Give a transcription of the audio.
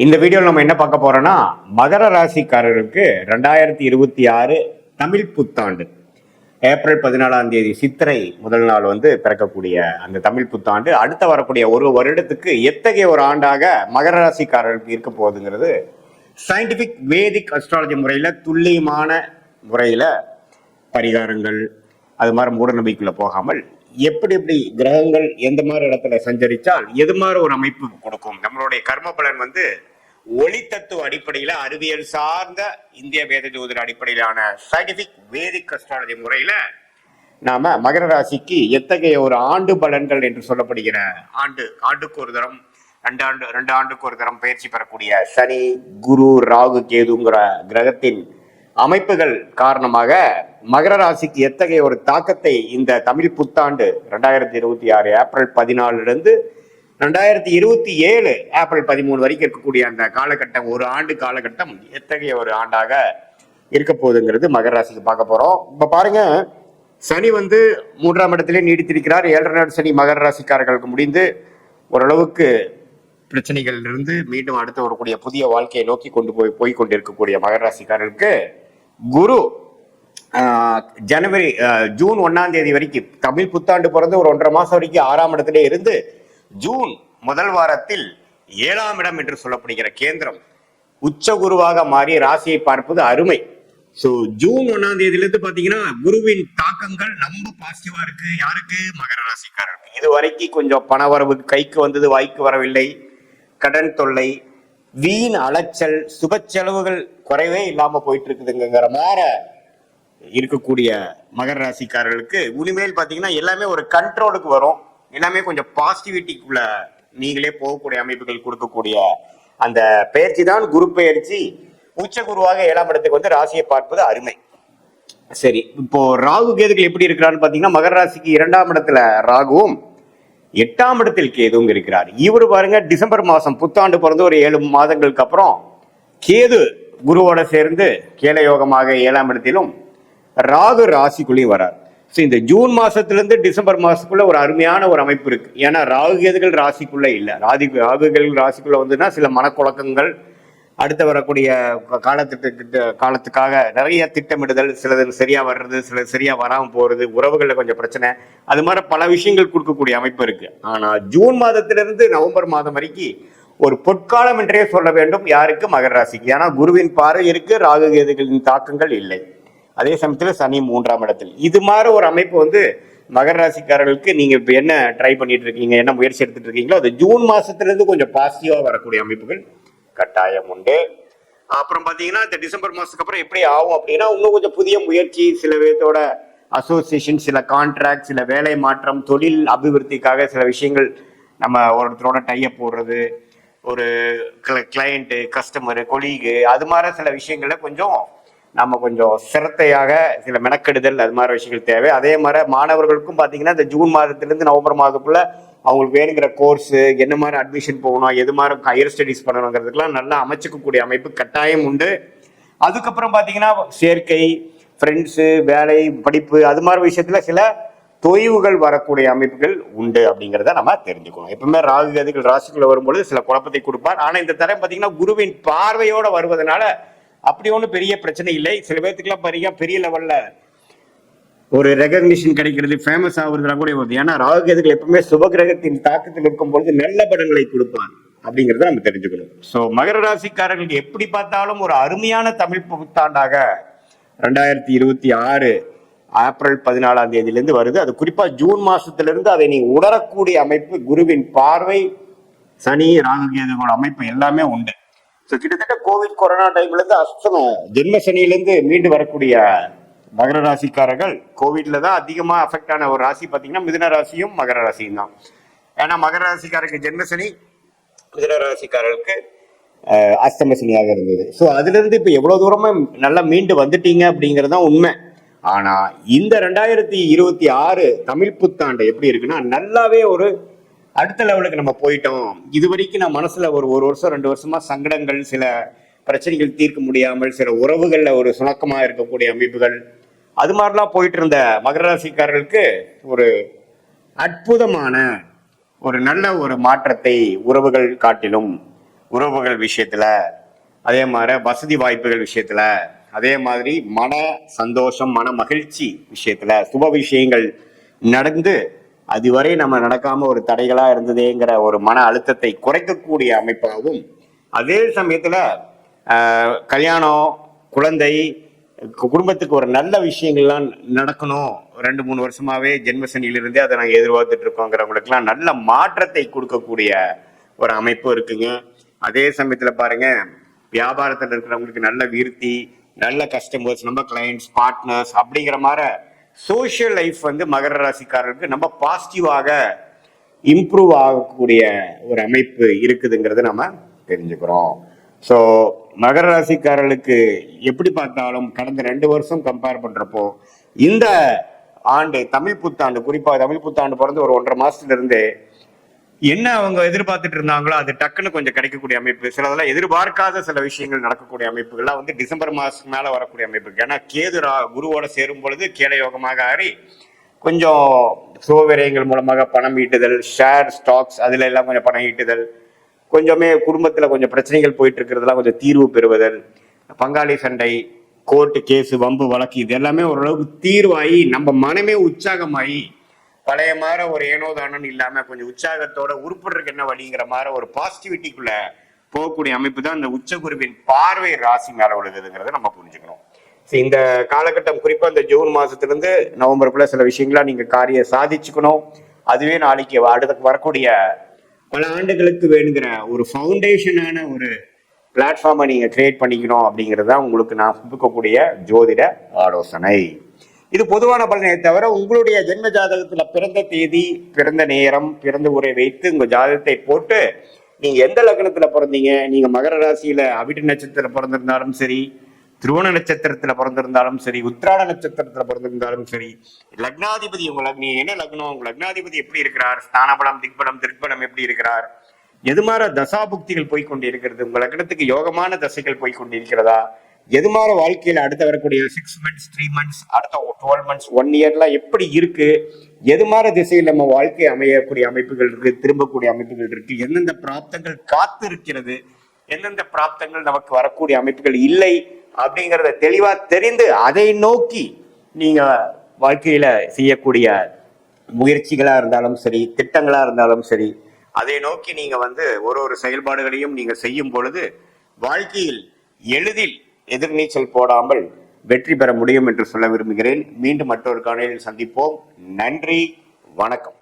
இந்த வீடியோவில் நம்ம என்ன பார்க்க போறோம்னா, மகர ராசிக்காரருக்கு 2026 தமிழ் புத்தாண்டு ஏப்ரல் 14ஆம் தேதி சித்திரை முதல் நாள் பிறக்கக்கூடிய அந்த தமிழ் புத்தாண்டு அடுத்த வரக்கூடிய ஒரு வருடத்துக்கு எத்தகைய ஒரு ஆண்டாக மகர ராசிக்காரருக்கு இருக்க போகுதுங்கிறது சயின்டிபிக் வேதிக் அஸ்ட்ராலஜி முறையில் துல்லியமான முறையில் பரிகாரங்கள் அது மாதிரி மூட நம்பிக்கைக்குள்ள போகாமல் எப்படி எப்படி கிரகங்கள் எந்த மாதிரி இடத்துல சஞ்சரிச்சால் எது மாதிரி ஒரு அமைப்பு கொடுக்கும். நம்மளுடைய கர்ம பலன் ஒளி தத்துவ அடிப்படையில அறிவியல் சார்ந்த இந்திய வேத ஜோதிட அடிப்படையிலான சயின்டிபிக் வேதிக் அஸ்ட்ராலஜி முறையில நாம மகர ராசிக்கு எத்தகைய ஒரு ஆண்டு பலன்கள் என்று சொல்லப்படுகிற ஆண்டுக்கு ஒரு தரம் ரெண்டு ஆண்டுக்கு ஒரு தரம் பயிற்சி பெறக்கூடிய சனி, குரு, ராகு, கேதுங்கிற கிரகத்தின் அமைப்புகள் காரணமாக மகர ராசிக்கு எத்தகைய ஒரு தாக்கத்தை இந்த தமிழ் புத்தாண்டு 2026 ஏப்ரல் 14 2027 ஏப்ரல் 13 வரைக்கும் இருக்கக்கூடிய அந்த காலகட்டம், ஒரு ஆண்டு காலகட்டம் எத்தகைய ஒரு ஆண்டாக இருக்க போகுதுங்கிறது மகர ராசிக்கு பார்க்க போறோம். இப்ப பாருங்க, சனி 3ஆம் இடத்திலே நீடித்திருக்கிறார். 7.5 நாள் சனி மகர ராசிக்காரர்களுக்கு முடிந்து ஓரளவுக்கு பிரச்சனைகள் இருந்து மீண்டும் அடுத்து வரக்கூடிய புதிய வாழ்க்கையை நோக்கி போய் கொண்டிருக்கக்கூடிய மகர ராசிக்காரர்களுக்கு குரு ஜூன் 1ஆம் தேதி வரைக்கும் தமிழ் புத்தாண்டு பிறந்து ஒரு 1.5 மாசம் வரைக்கும் 6ஆம் இடத்திலே இருந்து ஜூன் முதல் வாரத்தில் 7ஆம் இடம் என்று சொல்லப்படுகிற கேந்திரம் உச்ச குருவாக மாறி ராசியை பார்ப்பது அருமை. ஸோ ஜூன் 1ஆம் தேதியிலிருந்து பாத்தீங்கன்னா குருவின் தாக்கங்கள் ரொம்ப பாசிட்டிவா இருக்கு. யாருக்கு? மகர ராசிக்காரருக்கு. இது வரைக்கும் கொஞ்சம் பணவரவு கைக்கு வந்தது, வாய்க்கு வரவில்லை, கடன் தொல்லை, வீண் அலைச்சல், சுப செலவுகள் குறைவே இல்லாம போயிட்டு இருக்குதுங்கிற மாதிரி இருக்கக்கூடிய மகர ராசிக்காரர்களுக்கு இனிமேல் பாத்தீங்கன்னா எல்லாமே ஒரு கண்ட்ரோலுக்கு வரும். எல்லாமே கொஞ்சம் பாசிட்டிவிட்டிக்குள்ள நீங்களே போகக்கூடிய அமைப்புகள் கொடுக்கக்கூடிய அந்த பயிற்சி தான் குரு பயிற்சி. உச்ச குருவாக 7ஆம் இடத்துக்கு ராசியை பார்ப்பது அருமை. சரி, இப்போ ராகு கேதுகள் எப்படி இருக்கிறான்னு பாத்தீங்கன்னா, மகர ராசிக்கு 2ஆம் இடத்துல ராகுவும் 8ஆம் இடத்தில் கேதுவும் இருக்கிறார். இவரு பாருங்க, டிசம்பர் மாசம் புத்தாண்டு பிறந்து ஒரு 7 மாதங்களுக்கு அப்புறம் கேது குருவோட சேர்ந்து கேலயோகமாக 7ஆம் இடத்திலும் ராகு ராசிக்குள்ளேயும் வரார். ஸோ இந்த ஜூன் மாசத்திலிருந்து டிசம்பர் மாசத்துக்குள்ள ஒரு அருமையான ஒரு அமைப்பு இருக்கு. ஏன்னா ராகு கேதுகள் ராசிக்குள்ள இல்லை. ராகுகள் ராசிக்குள்ள சில மனக்குழக்கங்கள், அடுத்து வரக்கூடிய காலத்துக்காக நிறைய திட்டமிடுதல், சிலது சரியா வர்றது, சிலது சரியா வராமல் போறது, உறவுகள்ல கொஞ்சம் பிரச்சனை, அது மாதிரி பல விஷயங்கள் கொடுக்கக்கூடிய அமைப்பு இருக்கு. ஆனா ஜூன் மாதத்திலிருந்து நவம்பர் மாதம் வரைக்கும் ஒரு பொற்காலம் என்றே சொல்ல வேண்டும். யாருக்கு? மகர ராசிக்கு. ஏன்னா குருவின் பார்வை இருக்கு, ராகு கேதுகளின் தாக்கங்கள் இல்லை. அதே சமயத்துல சனி 3ஆம் இடத்தில். இது மாதிரி ஒரு அமைப்பு மகர ராசிக்காரர்களுக்கு நீங்க இப்ப என்ன ட்ரை பண்ணிட்டு இருக்கீங்க, என்ன முயற்சி எடுத்துட்டு இருக்கீங்களோ அது ஜூன் மாசத்திலிருந்து கொஞ்சம் பாசிட்டிவா வரக்கூடிய அமைப்புகள் கட்டாயம் உண்டு. அப்புறம் பாத்தீங்கன்னா இந்த டிசம்பர் மாசத்துக்கு அப்புறம் எப்படி ஆகும் அப்படின்னா, இன்னும் கொஞ்சம் புதிய முயற்சி, சில பேர்த்தோட அசோசியேஷன், சில கான்ட்ராக்ட், சில வேலை மாற்றம், தொழில் அபிவிருத்திக்காக சில விஷயங்கள், நம்ம ஒருத்தரோட டைப் போடுறது, ஒரு கிளையண்ட்டு, கஸ்டமரு, கொலீகு, அது மாதிரி சில விஷயங்கள்ல நம்ம கொஞ்சம் சிரத்தையாக சில மெனக்கெடுதல், அது மாதிரி விஷயங்கள் தேவை. அதே மாதிரி மாணவர்களுக்கும் பாத்தீங்கன்னா இந்த ஜூன் மாதத்திலிருந்து நவம்பர் மாதத்துக்குள்ள அவங்களுக்கு வேணுங்கிற கோர்ஸ், என்ன மாதிரி அட்மிஷன் போகணும், எது மாதிரி ஹையர் ஸ்டடிஸ் பண்ணணுங்கிறதுக்கெல்லாம் நல்லா அமைச்சுக்கக்கூடிய அமைப்பு கட்டாயம் உண்டு. அதுக்கப்புறம் பாத்தீங்கன்னா சேர்க்கை, ஃப்ரெண்ட்ஸு, வேலை, படிப்பு, அது மாதிரி விஷயத்துல சில தொய்வுகள் வரக்கூடிய அமைப்புகள் உண்டு அப்படிங்கிறத நம்ம தெரிஞ்சுக்கணும். எப்பவுமே ராகு கேதுகள் ராசிக்குள்ள வரும்பொழுது சில குழப்பத்தை கொடுப்பார். ஆனா இந்த தரம் பாத்தீங்கன்னா குருவின் பார்வையோட வருவதனால அப்படி ஒன்றும் பெரிய பிரச்சனை இல்லை. சில பேர்த்துக்குலாம் பாருங்க பெரிய லெவல்ல ஒரு ரெகக்னிஷன் கிடைக்கிறது, ஃபேமஸ் ஆகுறதுலாம் கூட வருது. ஏன்னா ராகு கேதுகள் எப்பவுமே சுபகிரகத்தின் தாக்கத்தில் இருக்கும் பொழுது நல்ல படங்களை கொடுப்பார் அப்படிங்கிறத நம்ம தெரிஞ்சுக்கணும். ஸோ மகர ராசிக்காரர்களுக்கு எப்படி பார்த்தாலும் ஒரு அருமையான தமிழ் புத்தாண்டாக 2026 ஏப்ரல் 14ஆம் தேதியிலிருந்து வருது. அது குறிப்பா ஜூன் மாசத்திலிருந்து அதை நீ உணரக்கூடிய அமைப்பு, குருவின் பார்வை, சனி, ராகு கேதுகளோட அமைப்பு எல்லாமே உண்டு. ஸோ கிட்டத்தட்ட கோவிட், கொரோனா டைம்ல இருந்து அஸ்தமம் ஜென்ம சனியிலிருந்து மீண்டு வரக்கூடிய மகர ராசிக்காரர்கள் கோவிட்ல தான் அதிகமா அஃபெக்ட் ஆன ஒரு ராசி பாத்தீங்கன்னா மிதுன ராசியும் மகர ராசியும் தான். ஏன்னா மகர ராசிக்காரருக்கு ஜென்ம சனி, மிதுன ராசிக்காரர்களுக்கு அஸ்தம சனியாக இருந்தது. ஸோ அதுல இருந்து இப்ப எவ்வளவு தூரமா நல்லா மீண்டு வந்துட்டீங்க அப்படிங்கிறது தான் உண்மை. ஆனா இந்த 2026 தமிழ் புத்தாண்டு எப்படி இருக்குன்னா, நல்லாவே ஒரு அடுத்த லெவலுக்கு நம்ம போயிட்டோம். இது வரைக்கும் நான் மனசுல ஒரு வருஷம் 2 வருஷமா சங்கடங்கள், சில பிரச்சனைகள் தீர்க்க முடியாமல், சில உறவுகள்ல ஒரு சுணக்கமா இருக்கக்கூடிய அமைப்புகள், அது மாதிரிலாம் போயிட்டு இருந்த மகர ராசிக்காரர்களுக்கு ஒரு அற்புதமான ஒரு நல்ல ஒரு மாற்றத்தை உறவுகள் காட்டிலும் உறவுகள் விஷயத்துல, அதே மாதிரி வசதி வாய்ப்புகள் விஷயத்துல, அதே மாதிரி மன சந்தோஷம் மன மகிழ்ச்சி விஷயத்துல சுப விஷயங்கள் நடந்து அதுவரை நம்ம நடக்காம ஒரு தடைகளா இருந்ததேங்கிற ஒரு மன அழுத்தத்தை குறைக்கக்கூடிய அமைப்பாகவும், அதே சமயத்துல கல்யாணம், குழந்தை, குடும்பத்துக்கு ஒரு நல்ல விஷயங்கள்லாம் நடக்கணும், 2-3 வருஷமாவே ஜென்மசனியிலிருந்தே அதை நாங்கள் எதிர்பார்த்துட்டு இருக்கோங்கிறவங்களுக்குலாம் நல்ல மாற்றத்தை கொடுக்கக்கூடிய ஒரு அமைப்பு இருக்குங்க. அதே சமயத்துல பாருங்க, வியாபாரத்தில் இருக்கிறவங்களுக்கு நல்ல விருத்தி, நல்ல கஸ்டமர்ஸ், நம்ம கிளைண்ட்ஸ், பார்ட்னர்ஸ் அப்படிங்கிற மாதிரி சோசியல் லைஃப் வந்து மகர ராசிக்காரர்களுக்கு நம்ம பாசிட்டிவாக இம்ப்ரூவ் ஆகக்கூடிய ஒரு அமைப்பு இருக்குதுங்கிறது நம்ம தெரிஞ்சுக்கிறோம். ஸோ மகர ராசிக்காரர்களுக்கு எப்படி பார்த்தாலும் கடந்த 2 வருஷம் கம்பேர் பண்றப்போ இந்த ஆண்டு தமிழ் புத்தாண்டு, குறிப்பாக தமிழ் புத்தாண்டு பிறந்து ஒரு 1.5 மாசத்துல இருந்து என்ன அவங்க எதிர்பார்த்துட்டு இருந்தாங்களோ அது டக்குன்னு கொஞ்சம் கிடைக்கக்கூடிய அமைப்பு, சிலதெல்லாம் எதிர்பார்க்காத சில விஷயங்கள் நடக்கக்கூடிய அமைப்புகள்லாம் வந்து டிசம்பர் மாசத்துக்கு மேல வரக்கூடிய அமைப்பு. ஏன்னா கேது குருவோட சேரும் பொழுது கேடயோகமாக ஆறி கொஞ்சம் சோவிரயங்கள் மூலமாக பணம் ஈட்டுதல், ஷேர் ஸ்டாக்ஸ் அதுல எல்லாம் கொஞ்சம் பணம் ஈட்டுதல், கொஞ்சமே குடும்பத்துல கொஞ்சம் பிரச்சனைகள் போயிட்டு இருக்கிறதுலாம் கொஞ்சம் தீர்வு பெறுவதல், பங்காளி சண்டை, கோர்ட்டு கேஸு வம்பு வழக்கு இது எல்லாமே ஓரளவுக்கு தீர்வாகி நம்ம மனமே உற்சாகமாகி பழைய மாதிரி ஒரு ஏனோ தானோன்னு இல்லாம கொஞ்சம் உற்சாகத்தோட உருப்படுறதுக்கு என்ன வழிங்கிற மாதிரி ஒரு பாசிட்டிவிட்டிக்குள்ள போகக்கூடிய அமைப்பு தான் இந்த உச்சகுருவின் பார்வை ராசி மேல விழுகுதுங்கிறத நம்ம புரிஞ்சுக்கணும். இந்த காலகட்டம் குறிப்பா இந்த ஜூன் மாசத்துல நவம்பருக்குள்ள சில விஷயங்களா நீங்க காரியம் சாதிச்சுக்கணும். அதுவே நாளைக்கு அடுத்து வரக்கூடிய பல ஆண்டுகளுக்கு வேணுங்கிற ஒரு ஃபவுண்டேஷனான ஒரு பிளாட்ஃபார்மை நீங்க கிரியேட் பண்ணிக்கணும் அப்படிங்கிறது தான் உங்களுக்கு நான் கொடுக்கக்கூடிய ஜோதிட ஆலோசனை. இது பொதுவான பலனை தவிர உங்களுடைய ஜென்ம ஜாதகத்துல பிறந்த தேதி, பிறந்த நேரம், பிறந்த ஊரை வைத்து உங்க ஜாதகத்தை போட்டு நீங்க எந்த லக்னத்துல பிறந்தீங்க, நீங்க மகர ராசியில அவிட்ட நட்சத்திரத்துல பிறந்திருந்தாலும் சரி, திருவோண நட்சத்திரத்துல பிறந்திருந்தாலும் சரி, உத்திராட நட்சத்திரத்துல பிறந்திருந்தாலும் சரி, லக்னாதிபதி நீ என்ன லக்னம், உங்க லக்னாதிபதி எப்படி இருக்கிறார், ஸ்தானபலம், திக்பலம், திருப்பலம் எப்படி இருக்கிறார், எது மாதிரி தசாபுக்திகள் போய்கொண்டு இருக்கிறது, உங்க லக்னத்துக்கு யோகமான தசைகள் போய்கொண்டு இருக்கிறதா, எது மாதிரி வாழ்க்கையில அடுத்த வரக்கூடிய 6 months 3 months அடுத்த 12 months 1 yearலாம் எப்படி இருக்கு, எது மாதிரி திசையில் நம்ம வாழ்க்கை அமையக்கூடிய அமைப்புகள் இருக்கு, திரும்பக்கூடிய அமைப்புகள் இருக்கு, எந்தெந்த பிராப்தங்கள் காத்து இருக்கிறது, எந்தெந்த பிராப்தங்கள் நமக்கு வரக்கூடிய அமைப்புகள் இல்லை அப்படிங்கிறத தெளிவா தெரிந்து அதை நோக்கி நீங்க வாழ்க்கையில செய்யக்கூடிய முயற்சிகளா இருந்தாலும் சரி, திட்டங்களா இருந்தாலும் சரி, அதை நோக்கி நீங்க வந்து ஒரு செயல்பாடுகளையும் நீங்க செய்யும் பொழுது வாழ்க்கையில் எளிதில் எதிர்நீச்சல் போடாமல் வெற்றி பெற முடியும் என்று சொல்ல விரும்புகிறேன். மீண்டும் மற்றொரு காணொளியில் சந்திப்போம். நன்றி, வணக்கம்.